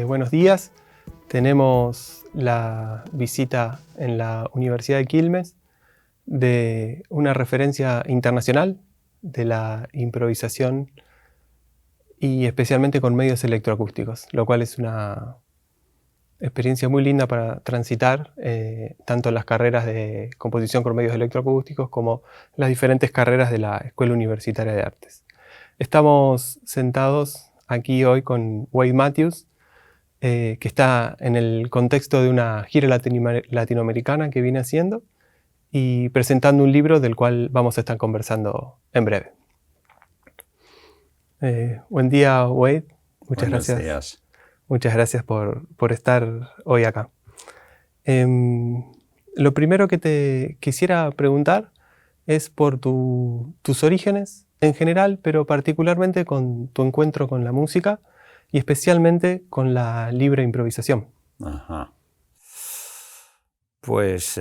Buenos días. Tenemos la visita en la Universidad de Quilmes de una referencia internacional de la improvisación y especialmente con medios electroacústicos, lo cual es una experiencia muy linda para transitar tanto las carreras de composición con medios electroacústicos como las diferentes carreras de la Escuela Universitaria de Artes. Estamos sentados aquí hoy con Wade Matthews, que está en el contexto de una gira latinoamericana que viene haciendo y presentando un libro del cual vamos a estar conversando en breve. Buen día, Wade. Muchas gracias. Buenos días. Muchas gracias por estar hoy acá. Lo primero que te quisiera preguntar es por tus orígenes en general, pero particularmente con tu encuentro con la música y especialmente con la libre improvisación. Ajá. Pues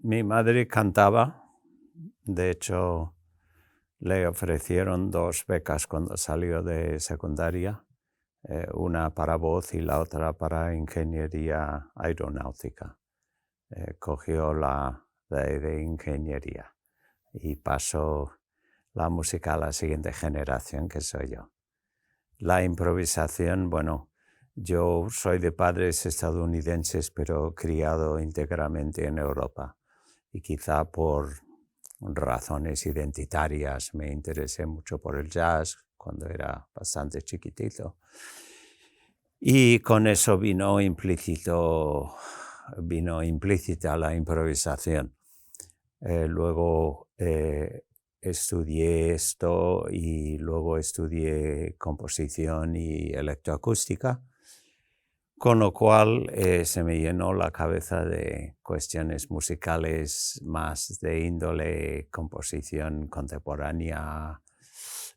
mi madre cantaba. De hecho, le ofrecieron 2 becas cuando salió de secundaria, una para voz y la otra para ingeniería aeronáutica. Cogió la de ingeniería y pasó la música a la siguiente generación, que soy yo. La improvisación, bueno, yo soy de padres estadounidenses, pero criado íntegramente en Europa. Y quizá por razones identitarias me interesé mucho por el jazz cuando era bastante chiquitito. Y con eso vino implícita la improvisación. Luego estudié esto y luego estudié composición y electroacústica, con lo cual se me llenó la cabeza de cuestiones musicales más de índole composición contemporánea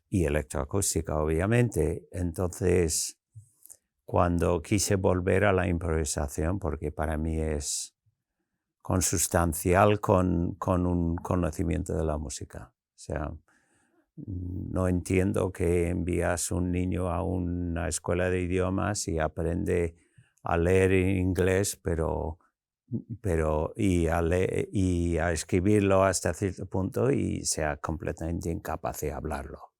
y electroacústica, obviamente. Entonces, cuando quise volver a la improvisación, porque para mí es consustancial con un conocimiento de la música. O sea, no entiendo que envías un niño a una escuela de idiomas y aprende a leer en inglés, y a escribirlo hasta cierto punto y sea completamente incapaz de hablarlo.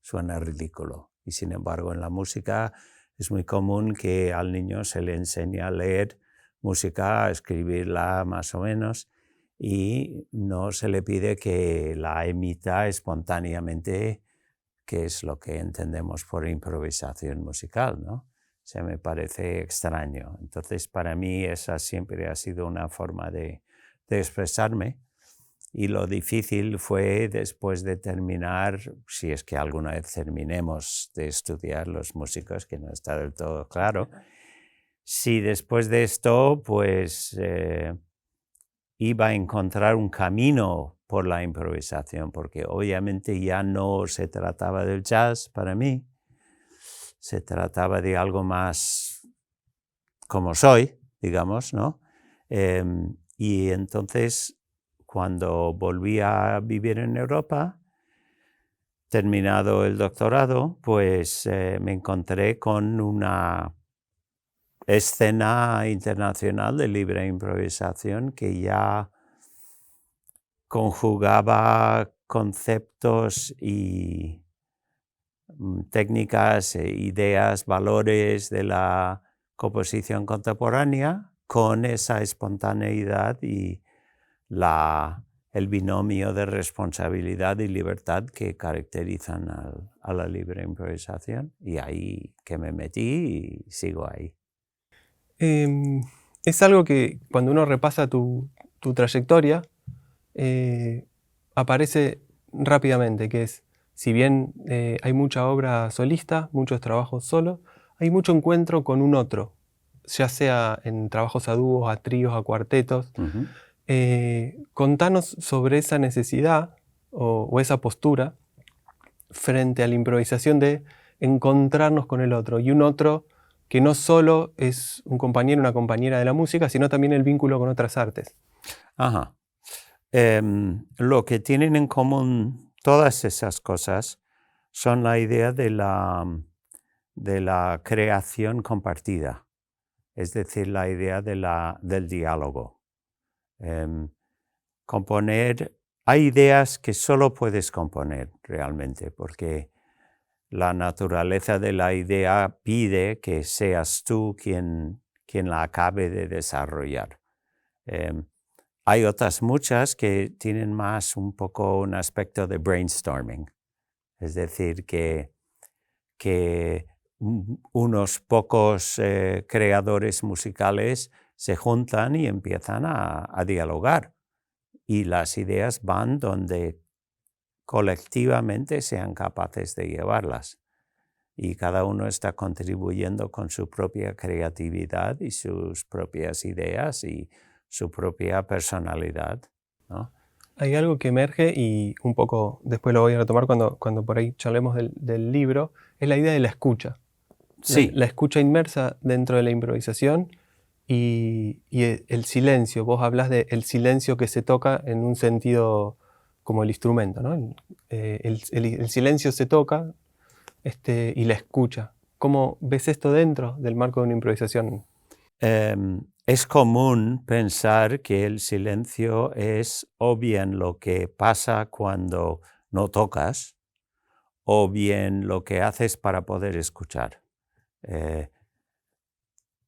Suena ridículo. Y sin embargo, en la música es muy común que al niño se le enseñe a leer música, a escribirla más o menos, y no se le pide que la emita espontáneamente, que es lo que entendemos por improvisación musical, ¿no? O sea, me parece extraño. Entonces, para mí esa siempre ha sido una forma de expresarme. Y lo difícil fue después de terminar, si es que alguna vez terminemos de estudiar los músicos, que no está del todo claro, si después de esto pues iba a encontrar un camino por la improvisación, porque obviamente ya no se trataba del jazz para mí, se trataba de algo más como soy, digamos, ¿no? Y entonces, cuando volví a vivir en Europa, terminado el doctorado, pues me encontré con una escena internacional de libre improvisación que ya conjugaba conceptos y técnicas, ideas, valores de la composición contemporánea con esa espontaneidad y el binomio de responsabilidad y libertad que caracterizan a la libre improvisación. Y ahí que me metí y sigo ahí. Es algo que cuando uno repasa tu trayectoria, aparece rápidamente, que es, si bien hay mucha obra solista, muchos trabajos solos, hay mucho encuentro con un otro, ya sea en trabajos a dúos, a tríos, a cuartetos. Uh-huh. Contanos sobre esa necesidad o esa postura frente a la improvisación de encontrarnos con el otro, y un otro que no solo es un compañero, una compañera de la música, sino también el vínculo con otras artes. Ajá. Lo que tienen en común todas esas cosas son la idea de de la creación compartida, es decir, la idea del diálogo. Componer, hay ideas que solo puedes componer realmente, porque la naturaleza de la idea pide que seas tú quien la acabe de desarrollar. Hay otras muchas que tienen más un poco un aspecto de brainstorming, es decir, que unos pocos creadores musicales se juntan y empiezan a dialogar, y las ideas van donde colectivamente sean capaces de llevarlas. Y cada uno está contribuyendo con su propia creatividad y sus propias ideas y su propia personalidad, ¿no? Hay algo que emerge, y un poco después lo voy a retomar cuando por ahí charlemos del libro, es la idea de la escucha. Sí. La escucha inmersa dentro de la improvisación y el silencio. Vos hablas del silencio que se toca en un sentido como el instrumento, ¿no? El silencio se toca y la escucha. ¿Cómo ves esto dentro del marco de una improvisación? Es común pensar que el silencio es o bien lo que pasa cuando no tocas, o bien lo que haces para poder escuchar.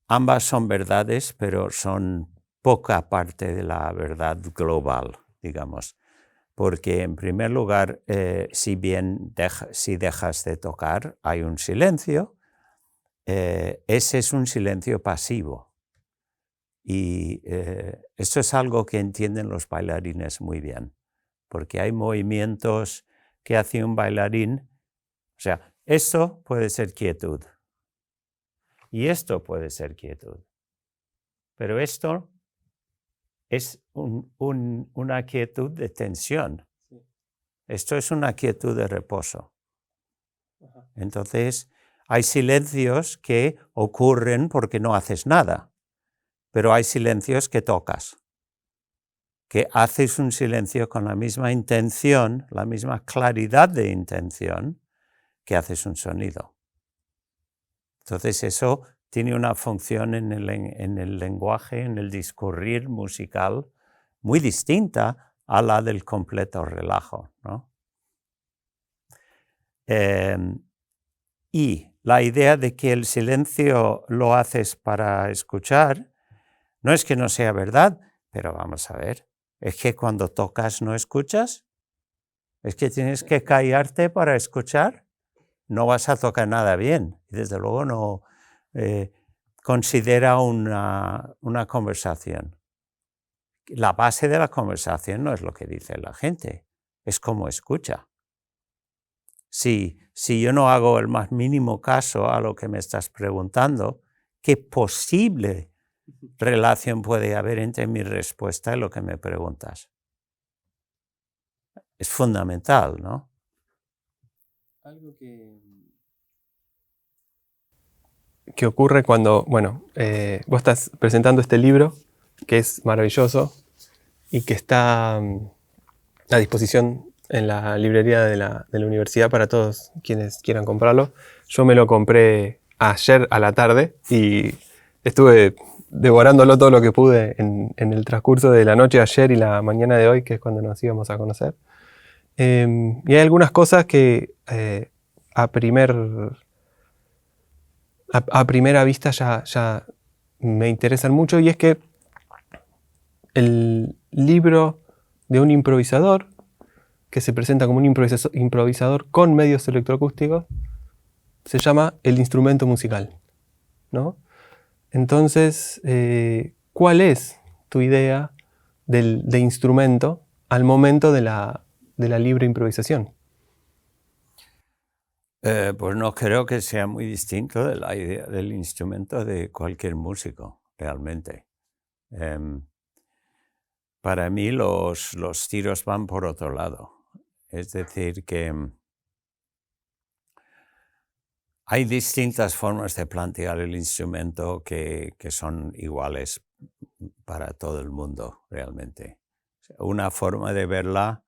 Ambas son verdades, pero son poca parte de la verdad global, digamos. Porque en primer lugar, si dejas de tocar, hay un silencio. Ese es un silencio pasivo. Y esto es algo que entienden los bailarines muy bien, porque hay movimientos que hace un bailarín. O sea, esto puede ser quietud y esto puede ser quietud, pero esto es una quietud de tensión. Sí. Esto es una quietud de reposo. Ajá. Entonces, hay silencios que ocurren porque no haces nada, pero hay silencios que tocas, que haces un silencio con la misma intención, la misma claridad de intención que haces un sonido. Entonces eso tiene una función en el lenguaje, en el discurrir musical, muy distinta a la del completo relajo, ¿no? Y la idea de que el silencio lo haces para escuchar, no es que no sea verdad, pero vamos a ver, es que cuando tocas no escuchas, es que tienes que callarte para escuchar, no vas a tocar nada bien, y desde luego no considera una conversación. La base de la conversación no es lo que dice la gente, es cómo escucha. Si yo no hago el más mínimo caso a lo que me estás preguntando, ¿qué posible relación puede haber entre mi respuesta y lo que me preguntas? Es fundamental, ¿no? Algo que ocurre cuando, bueno, vos estás presentando este libro, que es maravilloso y que está a disposición en la librería de la universidad para todos quienes quieran comprarlo. Yo me lo compré ayer a la tarde y estuve devorándolo todo lo que pude en el transcurso de la noche de ayer y la mañana de hoy, que es cuando nos íbamos a conocer. Y hay algunas cosas que a primera vista ya me interesan mucho, y es que el libro de un improvisador que se presenta como un improvisador con medios electroacústicos se llama el instrumento musical, ¿no? Entonces, ¿cuál es tu idea de instrumento al momento de la libre improvisación? Pues no creo que sea muy distinto de la idea del instrumento de cualquier músico, realmente. Para mí los tiros van por otro lado. Es decir, que hay distintas formas de plantear el instrumento que son iguales para todo el mundo, realmente. Una forma de verla,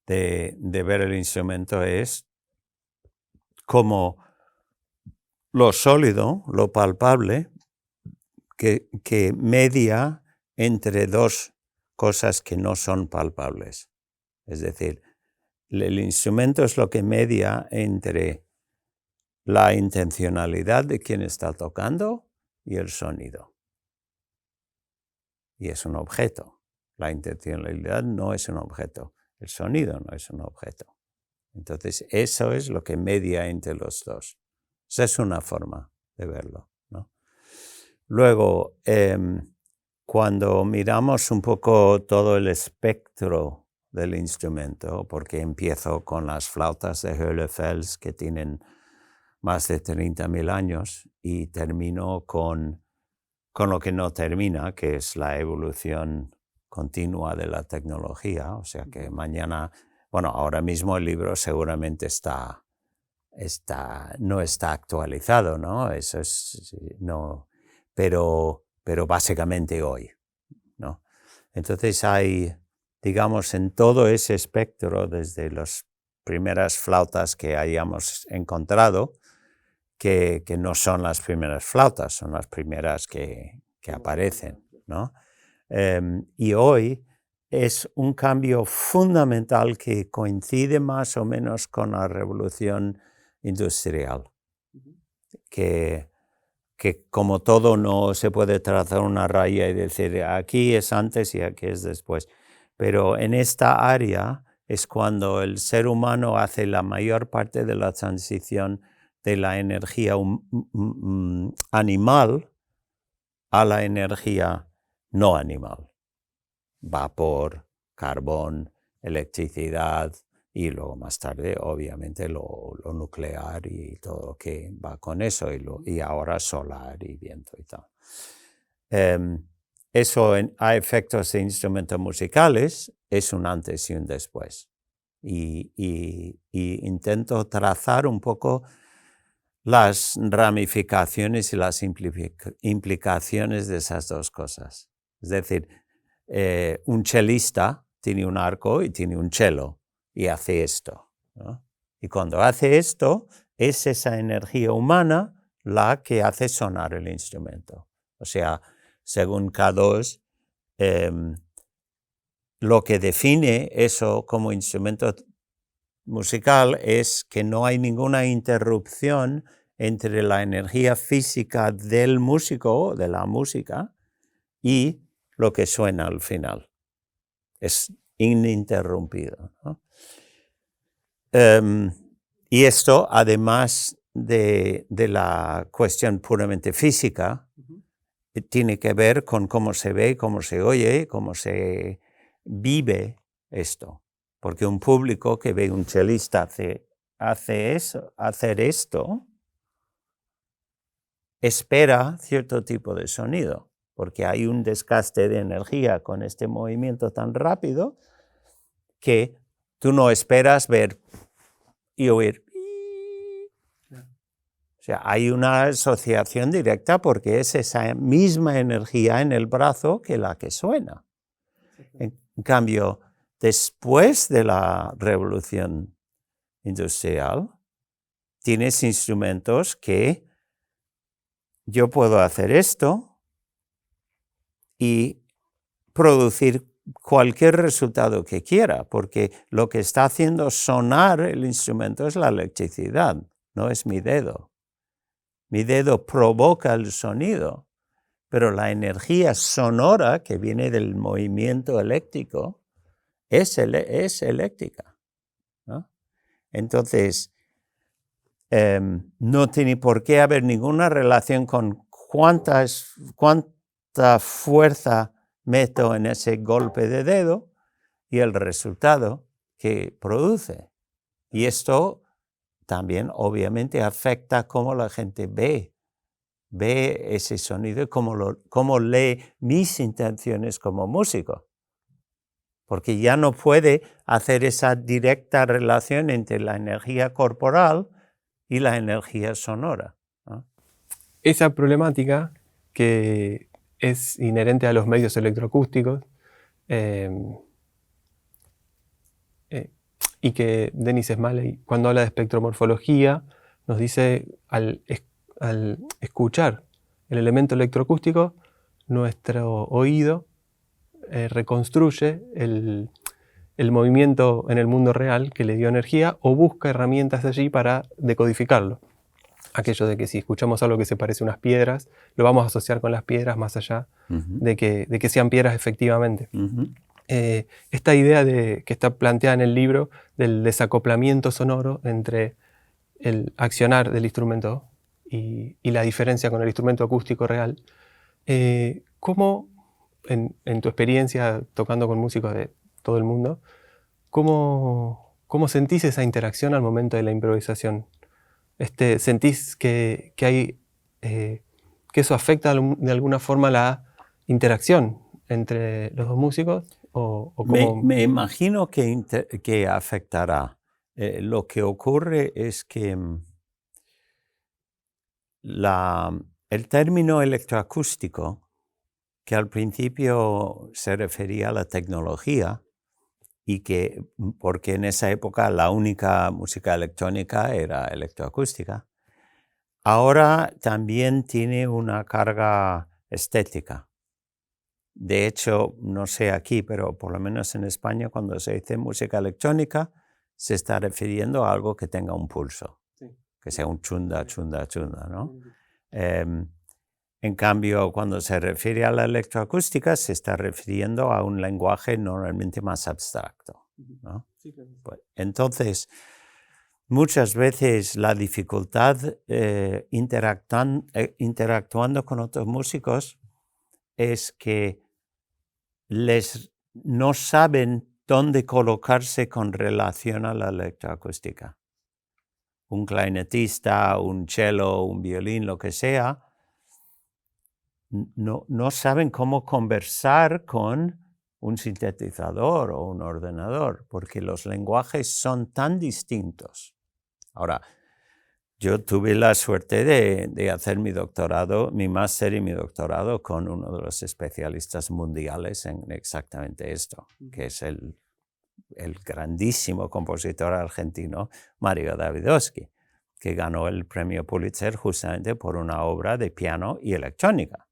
de ver el instrumento es como lo sólido, lo palpable, que media entre dos cosas que no son palpables. Es decir, el instrumento es lo que media entre la intencionalidad de quien está tocando y el sonido. Y es un objeto. La intencionalidad no es un objeto. El sonido no es un objeto. Entonces, eso es lo que media entre los dos. Esa es una forma de verlo, ¿no? Luego, cuando miramos un poco todo el espectro del instrumento, porque empiezo con las flautas de Höhlefels que tienen más de 30.000 años y termino con lo que no termina, que es la evolución continua de la tecnología. O sea que mañana, bueno, ahora mismo el libro seguramente no está actualizado, ¿no? Eso es, no, pero básicamente hoy, ¿no? Entonces hay, digamos, en todo ese espectro, desde las primeras flautas que hayamos encontrado, que no son las primeras flautas, son las primeras que aparecen, ¿no? Y hoy es un cambio fundamental que coincide más o menos con la revolución industrial, que como todo no se puede trazar una raya y decir aquí es antes y aquí es después, pero en esta área es cuando el ser humano hace la mayor parte de la transición de la energía animal a la energía no animal. Vapor, carbón, electricidad y luego más tarde obviamente lo nuclear y todo lo que va con eso y ahora solar y viento y tal. Eso a efectos de instrumentos musicales es un antes y un después. Y intento trazar un poco las ramificaciones y las implicaciones de esas dos cosas. Es decir, un chelista tiene un arco y tiene un cello y hace esto, ¿no? Y cuando hace esto, es esa energía humana la que hace sonar el instrumento. O sea, según K2, lo que define eso como instrumento musical es que no hay ninguna interrupción entre la energía física del músico, de la música, y lo que suena al final. Es ininterrumpido, ¿no? Y esto, además de la cuestión puramente física, tiene que ver con cómo se ve, cómo se oye, cómo se vive esto. Porque un público que ve un chelista hacer esto, espera cierto tipo de sonido, porque hay un desgaste de energía con este movimiento tan rápido que tú no esperas ver y oír. O sea, hay una asociación directa porque es esa misma energía en el brazo que la que suena. En cambio, después de la revolución industrial, tienes instrumentos que yo puedo hacer esto y producir cualquier resultado que quiera, porque lo que está haciendo sonar el instrumento es la electricidad, no es mi dedo. Mi dedo provoca el sonido, pero la energía sonora que viene del movimiento eléctrico es eléctrica, ¿no? Entonces, no tiene por qué haber ninguna relación con cuánta fuerza meto en ese golpe de dedo y el resultado que produce. Y esto también obviamente afecta cómo la gente ve ese sonido y cómo lee mis intenciones como músico. Porque ya no puede hacer esa directa relación entre la energía corporal y la energía sonora, ¿no? Esa problemática que es inherente a los medios electroacústicos y que Denis Smalley, cuando habla de espectromorfología, nos dice al escuchar el elemento electroacústico, nuestro oído reconstruye el movimiento en el mundo real que le dio energía o busca herramientas allí para decodificarlo. Aquello de que si escuchamos algo que se parece a unas piedras, lo vamos a asociar con las piedras más allá de que sean piedras efectivamente. Esta idea que está planteada en el libro del desacoplamiento sonoro entre el accionar del instrumento y la diferencia con el instrumento acústico real, ¿cómo, en tu experiencia tocando con músicos de todo el mundo, cómo sentís esa interacción al momento de la improvisación? ¿Sentís que eso afecta de alguna forma la interacción entre los dos músicos? Me imagino que afectará. Lo que ocurre es que el término electroacústico, que al principio se refería a la tecnología, porque en esa época la única música electrónica era electroacústica, ahora también tiene una carga estética. De hecho, no sé aquí, pero por lo menos en España, cuando se dice música electrónica, se está refiriendo a algo que tenga un pulso, que sea un chunda, chunda, chunda, ¿no? En cambio, cuando se refiere a la electroacústica, se está refiriendo a un lenguaje normalmente más abstracto, ¿no? Pues, entonces, muchas veces la dificultad interactuando con otros músicos es que no saben dónde colocarse con relación a la electroacústica. Un clarinetista, un cello, un violín, lo que sea, no saben cómo conversar con un sintetizador o un ordenador, porque los lenguajes son tan distintos. Ahora, yo tuve la suerte de hacer mi doctorado, mi máster y mi doctorado con uno de los especialistas mundiales en exactamente esto, que es el grandísimo compositor argentino Mario Davidovsky, que ganó el premio Pulitzer justamente por una obra de piano y electrónica,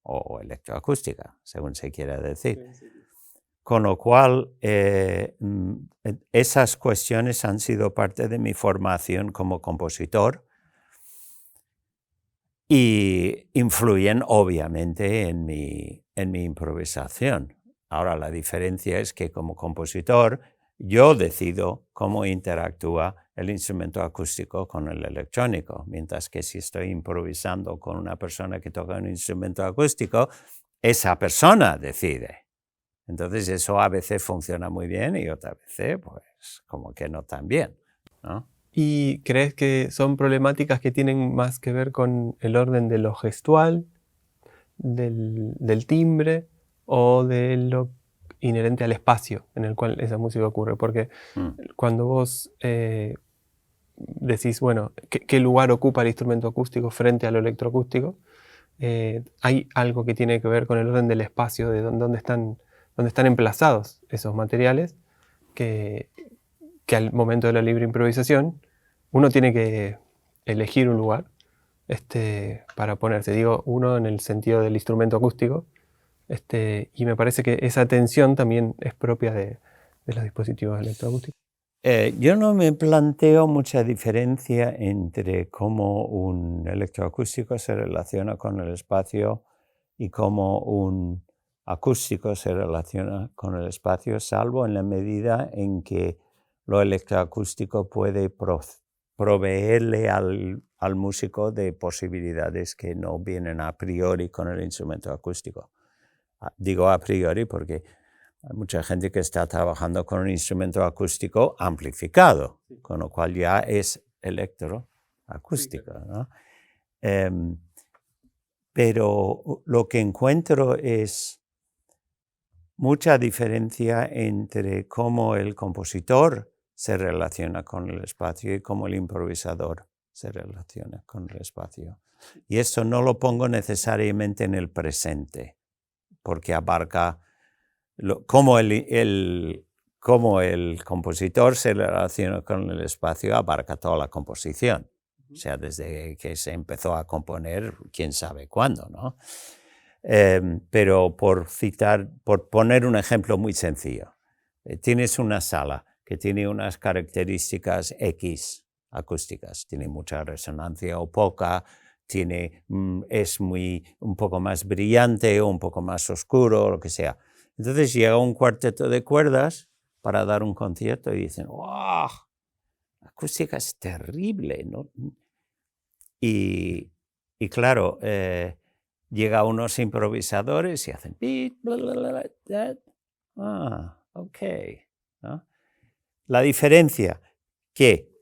o electroacústica, según se quiera decir. Con lo cual, esas cuestiones han sido parte de mi formación como compositor y influyen obviamente en mi improvisación. Ahora, la diferencia es que como compositor yo decido cómo interactúa el instrumento acústico con el electrónico, mientras que si estoy improvisando con una persona que toca un instrumento acústico, esa persona decide. Entonces eso a veces funciona muy bien y otras veces pues como que no tan bien, ¿no? ¿Y crees que son problemáticas que tienen más que ver con el orden de lo gestual, del timbre o de lo inherente al espacio en el cual esa música ocurre? Porque cuando vos decís, bueno, ¿qué lugar ocupa el instrumento acústico frente a lo electroacústico? Hay algo que tiene que ver con el orden del espacio, de dónde están emplazados esos materiales, que al momento de la libre improvisación uno tiene que elegir un lugar para ponerse. Digo, uno en el sentido del instrumento acústico, y me parece que esa tensión también es propia de los dispositivos electroacústicos. Yo no me planteo mucha diferencia entre cómo un electroacústico se relaciona con el espacio y cómo un acústico se relaciona con el espacio, salvo en la medida en que lo electroacústico puede proveerle al músico de posibilidades que no vienen a priori con el instrumento acústico. Digo a priori porque hay mucha gente que está trabajando con un instrumento acústico amplificado, con lo cual ya es electroacústico, ¿no? Pero lo que encuentro es mucha diferencia entre cómo el compositor se relaciona con el espacio y cómo el improvisador se relaciona con el espacio. Y esto no lo pongo necesariamente en el presente, porque abarca cómo el compositor se relaciona con el espacio, abarca toda la composición. O sea, desde que se empezó a componer, quién sabe cuándo, ¿no? Pero por poner un ejemplo muy sencillo, tienes una sala que tiene unas características X acústicas, tiene mucha resonancia o poca, es un poco más brillante o un poco más oscuro, o lo que sea. Entonces llega un cuarteto de cuerdas para dar un concierto y dicen, ¡wow! La acústica es terrible, ¿no? Y claro, llega unos improvisadores y hacen beat, bla, bla, bla, bla. Ok, ¿no? La diferencia que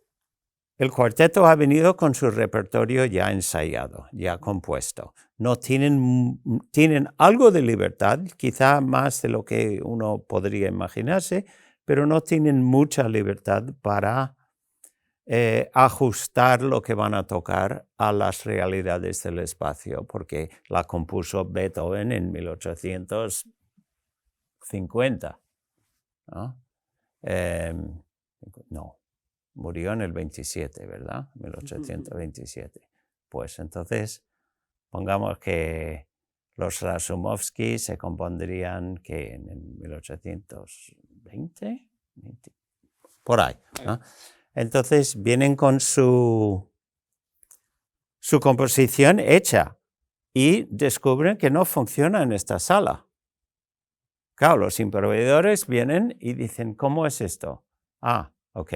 el cuarteto ha venido con su repertorio ya ensayado, ya compuesto. No tienen algo de libertad, quizá más de lo que uno podría imaginarse, pero no tienen mucha libertad para ajustar lo que van a tocar a las realidades del espacio, porque la compuso Beethoven en 1850. ¿No? No, murió en el 27, ¿verdad? 1827. Pues entonces, pongamos que los Rasumovsky se compondrían que en 1820, por ahí, ¿no? Entonces vienen con su composición hecha y descubren que no funciona en esta sala. Claro, los improvisadores vienen y dicen, ¿cómo es esto? Ok,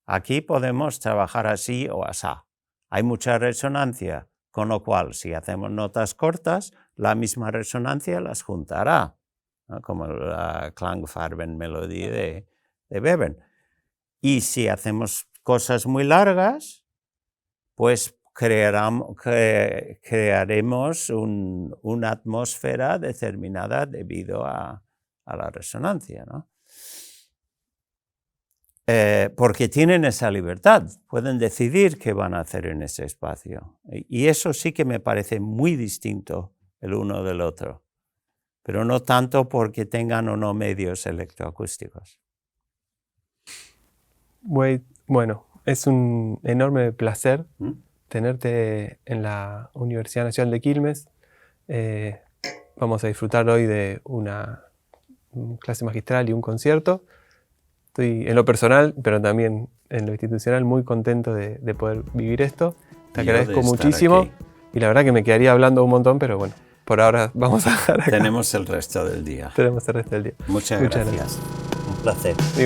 aquí podemos trabajar así o asá. Hay mucha resonancia, con lo cual, si hacemos notas cortas, la misma resonancia las juntará, ¿no? Como la Klangfarbenmelodie de Webern. Y si hacemos cosas muy largas, pues crearemos una atmósfera determinada debido a la resonancia, ¿no? Porque tienen esa libertad, pueden decidir qué van a hacer en ese espacio. Y eso sí que me parece muy distinto el uno del otro, pero no tanto porque tengan o no medios electroacústicos. Wade, bueno, es un enorme placer tenerte en la Universidad Nacional de Quilmes. Vamos a disfrutar hoy de una clase magistral y un concierto. Estoy en lo personal, pero también en lo institucional, muy contento de poder vivir esto. Te agradezco muchísimo y la verdad que me quedaría hablando un montón, pero bueno, por ahora vamos a dejar acá. Tenemos el resto del día. Tenemos el resto del día. Muchas gracias. Un placer. Sí,